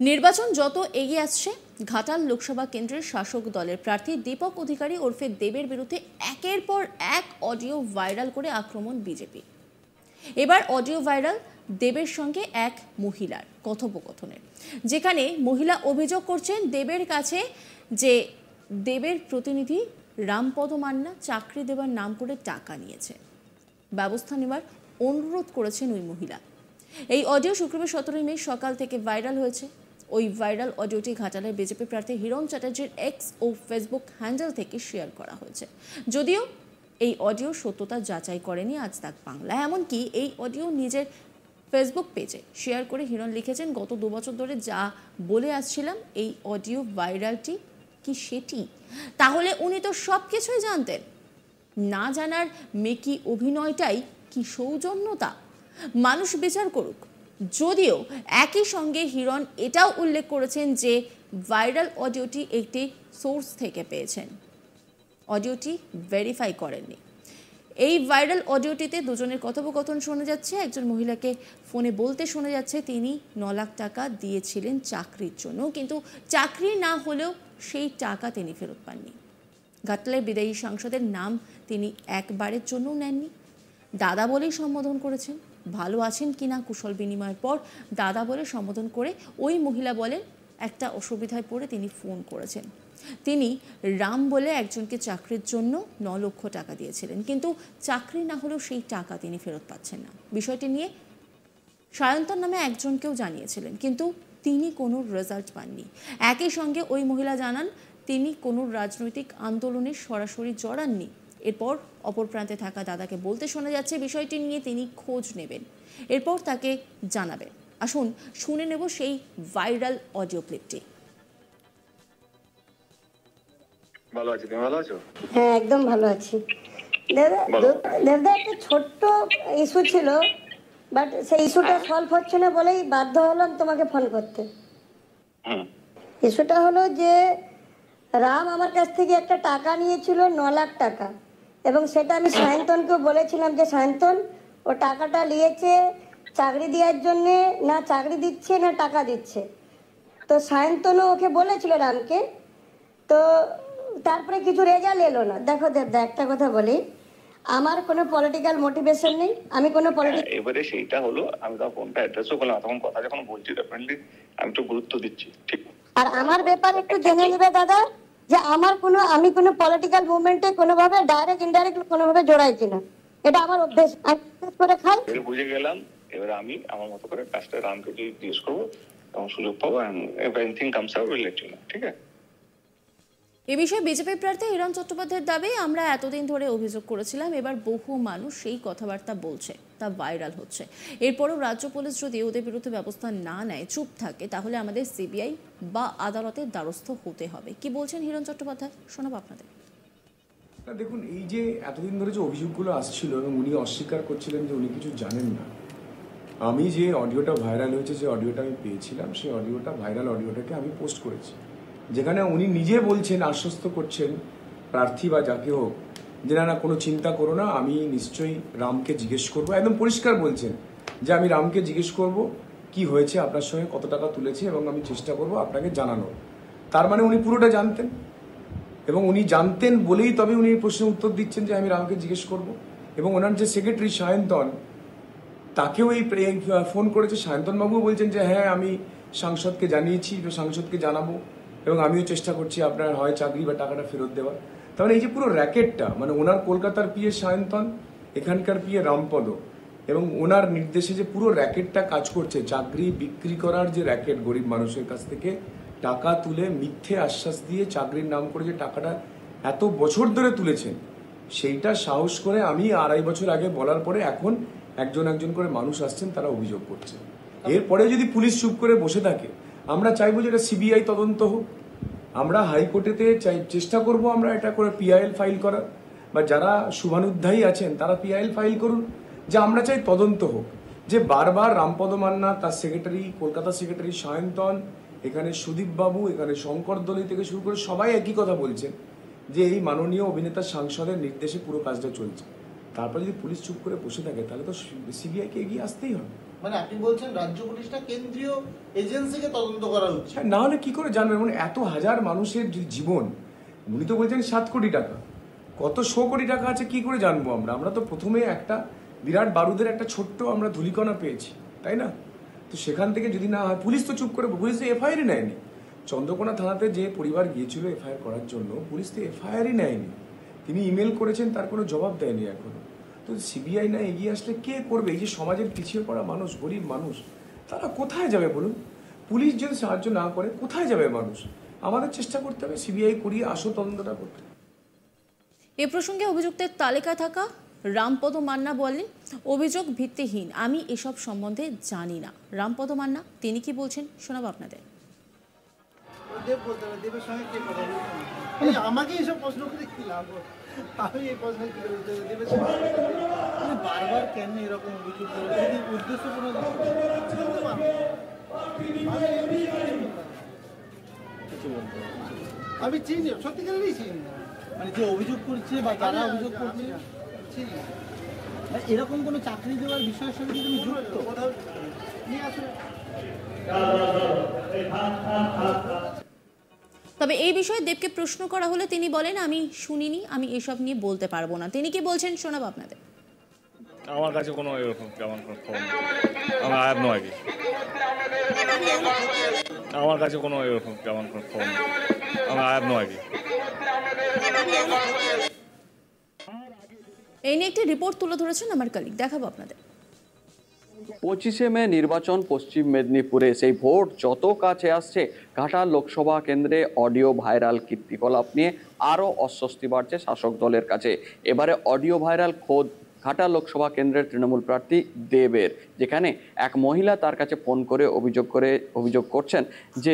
নির্বাচন যত এগিয়ে আসছে, ঘাটাল লোকসভা কেন্দ্রের শাসক দলের প্রার্থী দীপক অধিকারী ওরফে দেবের বিরুদ্ধে একের পর এক অডিও ভাইরাল করে আক্রমণ বিজেপি। এবার অডিও ভাইরাল দেবের সঙ্গে এক মহিলার কথোপকথনের, যেখানে মহিলা অভিযোগ করছেন দেবের কাছে যে দেবের প্রতিনিধি রামপদ মান্না চাকরি দেওয়ার নাম করে টাকা নিয়েছে, ব্যবস্থা নেওয়ার অনুরোধ করেছেন ওই মহিলা। এই অডিও শুক্রবার 17 মে সকাল থেকে ভাইরাল হয়েছে। ওই ভাইরাল অডিওটি ঘাটালের বিজেপি প্রার্থী হিরণ চ্যাটার্জির এক্স ও ফেসবুক হ্যান্ডেল থেকে শেয়ার করা হয়েছে। যদিও এই অডিও সত্যতা যাচাই করেনি আজ তাক বাংলা। এমনকি এই অডিও নিজের ফেসবুক পেজে শেয়ার করে হিরণ লিখেছেন, গত 2 বছর ধরে যা বলে আসছিলাম এই অডিও ভাইরালটি কি সেটি? তাহলে উনি তো সব কিছুই জানতেন। না জানার মেকি অভিনয়টাই কি সৌজন্যতা? মানুষ বিচার করুক। যদিও একই সঙ্গে হিরণ এটাও উল্লেখ করেছেন যে ভাইরাল অডিওটি একটি সোর্স থেকে পেয়েছেন, অডিওটি ভেরিফাই করেননি। এই ভাইরাল অডিওটিতে দুজনের কথোপকথন শোনা যাচ্ছে। একজন মহিলাকে ফোনে বলতে শোনা যাচ্ছে তিনি 9 লাখ টাকা দিয়েছিলেন চাকরির জন্য, কিন্তু চাকরি না হলেও সেই টাকা তিনি ফেরত পাননি। ঘাটালের বিদায়ী সাংসদের নাম তিনি একবারের জন্য নেননি, দাদা বলেই সম্বোধন করেছেন। ভালো আছেন কিনা কুশল বিনিময়ের পর দাদা বলে সম্বোধন করে ওই মহিলা বলেন একটা অসুবিধায় পড়ে তিনি ফোন করেছেন। তিনি রাম বলে একজনকে চাকরির জন্য 9 লক্ষ টাকা দিয়েছিলেন, কিন্তু চাকরি না হলেও সেই টাকা তিনি ফেরত পাচ্ছেন না। বিষয়টি নিয়ে সায়ন্তন নামে একজনকেও জানিয়েছিলেন, কিন্তু তিনি কোনো রেজাল্ট পাননি। একই সঙ্গে ওই মহিলা জানান তিনি কোনো রাজনৈতিক আন্দোলনে সরাসরি জড়াননি। এরপর অপর প্রান্তে থাকা দাদাকে বলতে শোনা যাচ্ছে বিষয়টি নিয়ে তিনি খোঁজ নেবেন, এরপর তাকে জানাবেন। আসুন শুনে নেব সেই ভাইরাল অডিও ক্লিপটি। ভালো আছি, তুমি ভালো আছো? হ্যাঁ, একদম ভালো আছি। দাদা একটা ছোট্ট ইস্যু ছিল, বাট সেই ইস্যুটা সলভ হচ্ছে না বলেই বাধ্য হলাম তোমাকে ফোন করতে। ইস্যুটা হলো যে রাম আমার কাছ থেকে একটা টাকা নিয়েছিল 9 লাখ টাকা, এবং সেটা আমি সায়ন্তনকেও বলেছিলাম যে সায়ন্তন ও টাকাটা নিয়েছে চাকরি দেওয়ার জন্যে, না চাকরি দিচ্ছে না টাকা দিচ্ছে। তো সায়ন্তনও ওকে বলেছিল রামকে, তো তারপরে কিছু রেজাল্ট এলো না। দেখো দাদা একটা কথা বলি, আমার কোনো পলিটিক্যাল মোটিভেশন নেই, আমি কোনো এবারে সেইটা হলো আমি তো ফোনটা অ্যাড্রেসও করলাম, তখন কথা যখন বলছি ডেফিনেটলি আমি তো গুরুত্ব দিচ্ছি, ঠিক। আর আমার ব্যাপারে একটু জেনে নেবে দাদা যে আমি কোনো পলিটিক্যাল মুভমেন্টে কোনোভাবে ডাইরেক্ট ইনডাইরেক্ট কোনোভাবে জড়াই কিনা, এটা আমার অভ্যেস। আমি করে খাই, বুঝে গেলাম। এবারে আমি আমার মতো করে কাজটা রামকে জিজ্ঞেস করবো এবং সুযোগ পাবো, everything comes out will let you know, ঠিক আছে? এ বিষয়ে বিজেপি প্রার্থী হিরণ চট্টোপাধ্যায়ের দাবি, আমরা এতদিন ধরে অভিযোগ করেছিলাম, এবার বহু মানুষ সেই কথাবার্তা বলছে, তা ভাইরাল হচ্ছে। এরপরও রাজ্য পুলিশ যদি ওদের বিরুদ্ধে ব্যবস্থা না নেয়, চুপ থাকে, তাহলে আমাদের সিবিআই বা আদালতের দ্বারস্থ হতে হবে। কি বলছেন হিরণ চট্টোপাধ্যায়, শোনাবো আপনাদের। দেখুন, এই যে এতদিন ধরে যে অভিযোগগুলো আসছিল এবং উনি অস্বীকার করছিলেন যে উনি কিছু জানেন না, আমি যে অডিওটা ভাইরাল হয়েছে, যে অডিওটা আমি পেয়েছিলাম, সেই অডিওটা ভাইরাল অডিওটাকে আমি পোস্ট করেছি, যেখানে উনি নিজে বলছেন, আশ্বস্ত করছেন প্রার্থী বা যাকে হোক যে না কোনো চিন্তা করো না, আমি নিশ্চয়ই রামকে জিজ্ঞেস করবো। একদম পরিষ্কার বলছেন যে আমি রামকে জিজ্ঞেস করব কি হয়েছে, আপনার সঙ্গে কত টাকা তুলেছে, এবং আমি চেষ্টা করব আপনাকে জানানোর। তার মানে উনি পুরোটা জানতেন, এবং উনি জানতেন বলেই তবে উনি এই প্রশ্নের উত্তর দিচ্ছেন যে আমি রামকে জিজ্ঞেস করব। এবং ওনার যে সেক্রেটারি সায়ন্তন, তাকেও এই ফোন করেছে, সায়ন্তনবাবুও বলছেন যে হ্যাঁ আমি সাংসদকে জানিয়েছি, সাংসদকে জানাবো, এবং আমিও চেষ্টা করছি আপনার হয় চাকরি বা টাকাটা ফেরত দেওয়ার। তাহলে এই যে পুরো র্যাকেটটা, মানে ওনার কলকাতার পিএ সায়ন্তন, এখানকার পিএ রামপদ, এবং ওনার নির্দেশে যে পুরো র্যাকেটটা কাজ করছে, চাকরি বিক্রি করার যে র্যাকেট, গরিব মানুষের কাছ থেকে টাকা তুলে মিথ্যে আশ্বাস দিয়ে চাকরির নাম করে যে টাকাটা এত বছর ধরে তুলেছেন, সেইটা সাহস করে আমি 2.5 বছর আগে বলার পরে এখন একজন একজন করে মানুষ আসছেন, তারা অভিযোগ করছে। এরপরে যদি পুলিশ চুপ করে বসে থাকে, আমরা চাইবো যে এটা সিবিআই তদন্ত হোক। আমরা হাইকোর্টেতে চেষ্টা করব আমরা এটা করে পিআইএল ফাইল করার, বা যারা শুভানুধ্যায়ী আছেন তারা পিআইএল ফাইল করুন, যে আমরা চাই তদন্ত হোক। যে বারবার রামপদ মান্না, তার সেক্রেটারি, কলকাতা সেক্রেটারি সায়ন্তন, এখানে সুদীপ বাবু, এখানে শঙ্কর দলি থেকে শুরু করে সবাই একই কথা বলছেন যে এই মাননীয় অভিনেতা সাংসদের নির্দেশে পুরো কাজটা চলছে। তারপর যদি পুলিশ চুপ করে বসে থাকে, তাহলে তো সিবিআইকে এগিয়ে আসতেই হবে। মানে আপনি বলছেন রাজ্য পুলিশটা কেন্দ্রীয় এজেন্সিকে তদন্ত করা উচিত। না হলে কি করে জানবেন? মানে এত হাজার মানুষের জীবন, উনি তো বলছেন 7 কোটি টাকা, কত 100 কোটি টাকা আছে কি করে জানবো আমরা? আমরা তো প্রথমে একটা বিরাট বারুদের একটা ছোট্ট আমরা ধুলিকণা পেয়েছি, তাই না? তো সেখান থেকে যদি না হয়, পুলিশ তো চুপ করে, পুলিশ তো এফআইআরই নেয়নি। চন্দ্রকোনা থানাতে যে পরিবার গিয়েছিল এফআইআর করার জন্য, পুলিশ তো এফআইআরই নেয়নি। তিনি ইমেল করেছেন, তার কোনো জবাব দেয়নি এখনো। তো সিবিআই না এগিয়ে আসলে কে করবে? এই যে সমাজের পিছিয়ে পড়া মানুষ, গরিব মানুষ, তারা কোথায় যাবে বলুন? পুলিশ যদি সাহায্য না করে কোথায় যাবে মানুষ? আমাদের চেষ্টা করতে হবে সিবিআই করিয়ে আসল তদন্তটা করতে। এ প্রসঙ্গে অভিযুক্তের তালিকায় থাকা রামপদ মান্না বলেন, অভিযোগ ভিত্তিহীন, আমি এসব সম্বন্ধে জানি না। রামপদ মান্না তিনি কি বলছেন শোনাবো আপনাদের। দেবের সঙ্গে কে কথা বলছেন? আমাকে এইসব প্রশ্ন করে কি লাভ? আমি এই প্রশ্ন কি করে দেবের সঙ্গে বারবার কেন এরকম অভিযোগ করে? উদ্দেশ্য কোনো আমি চিনি, সত্যিকারেরই চিনি না। মানে যে অভিযোগ করছে বা যারা অভিযোগ করছে চিনি। এরকম কোনো চাকরি দেওয়ার বিষয়ের সঙ্গে তুমি যুক্ত কোথাও নিয়ে আসো। তবে এই বিষয়ে দেবকে প্রশ্ন করা হলে তিনি বলেন, আমি শুনিনি, আমি এসব নিয়ে বলতে পারবো না। তিনি কি বলছেন শোনাবো আপনাদের। আমার কাছে কোনো এরকম কেমন ফোন, আমি আই হ্যাভ নো আইডিয়া। আমার কাছে কোনো এরকম কেমন ফোন, আমি আই হ্যাভ নো আইডিয়া। এই নিয়ে একটি রিপোর্ট তুলে ধরেছেন আমার কলিগ, দেখাবো আপনাদের। 25শে মে নির্বাচন পশ্চিম মেদিনীপুরে। সেই ভোট যত কাছে আসছে, ঘাটাল লোকসভা কেন্দ্রে অডিও ভাইরাল কীর্তিকলাপ নিয়ে আরও অস্বস্তি বাড়ছে শাসক দলের কাছে। এবারে অডিও ভাইরাল খোদ ঘাটাল লোকসভা কেন্দ্রের তৃণমূল প্রার্থী দেবের, যেখানে এক মহিলা তার কাছে ফোন করে অভিযোগ করছেন যে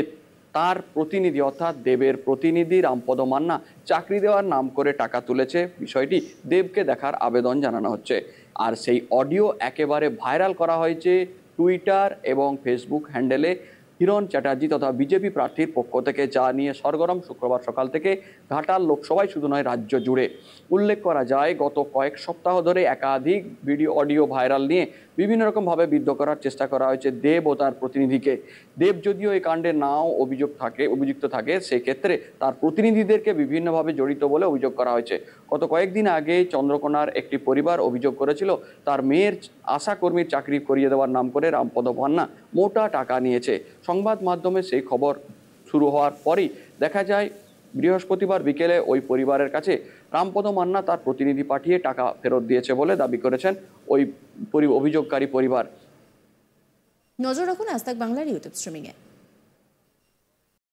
তার প্রতিনিধি অর্থাৎ দেবের প্রতিনিধি রামপদ মান্না চাকরি দেওয়ার নাম করে টাকা তুলেছে। বিষয়টি দেবকে দেখার আবেদন জানানো হচ্ছে। আর সেই অডিও একেবারে ভাইরাল করা হয়েছে টুইটার এবং ফেসবুক হ্যান্ডেলে হিরণ চ্যাটার্জি তথা বিজেপি প্রার্থীর পক্ষ থেকে, যা নিয়ে সরগরম শুক্রবার সকাল থেকে ঘাটাল লোকসভায় শুধু নয় রাজ্য জুড়ে। উল্লেখ করা যায়, গত কয়েক সপ্তাহ ধরে একাধিক অডিও ভাইরাল নিয়ে বিভিন্ন রকমভাবে বিদ্ধ করার চেষ্টা করা হয়েছে দেব ও তার প্রতিনিধিকে। দেব যদিও এই কাণ্ডে নাও অভিযুক্ত থাকে, সেক্ষেত্রে তার প্রতিনিধিদেরকে বিভিন্নভাবে জড়িত বলে অভিযোগ করা হয়েছে। গত কয়েকদিন আগে চন্দ্রকোনার একটি পরিবার অভিযোগ করেছিল তার মেয়ের আশা কর্মীর চাকরি করিয়ে দেওয়ার নাম করে রামপদ মান্না মোটা টাকা নিয়েছে। সংবাদ মাধ্যমে সেই খবর শুরু হওয়ার পরই দেখা যায় বৃহস্পতিবার বিকেলে ওই পরিবারের কাছে রামপদ মান্না তার প্রতিনিধি পাঠিয়ে টাকা ফেরত দিয়েছে বলে দাবি করেছেন ওই অভিযোগকারী পরিবার। নজর রাখুন আজ তাক বাংলার ইউটিউব স্ট্রিমিংয়ে।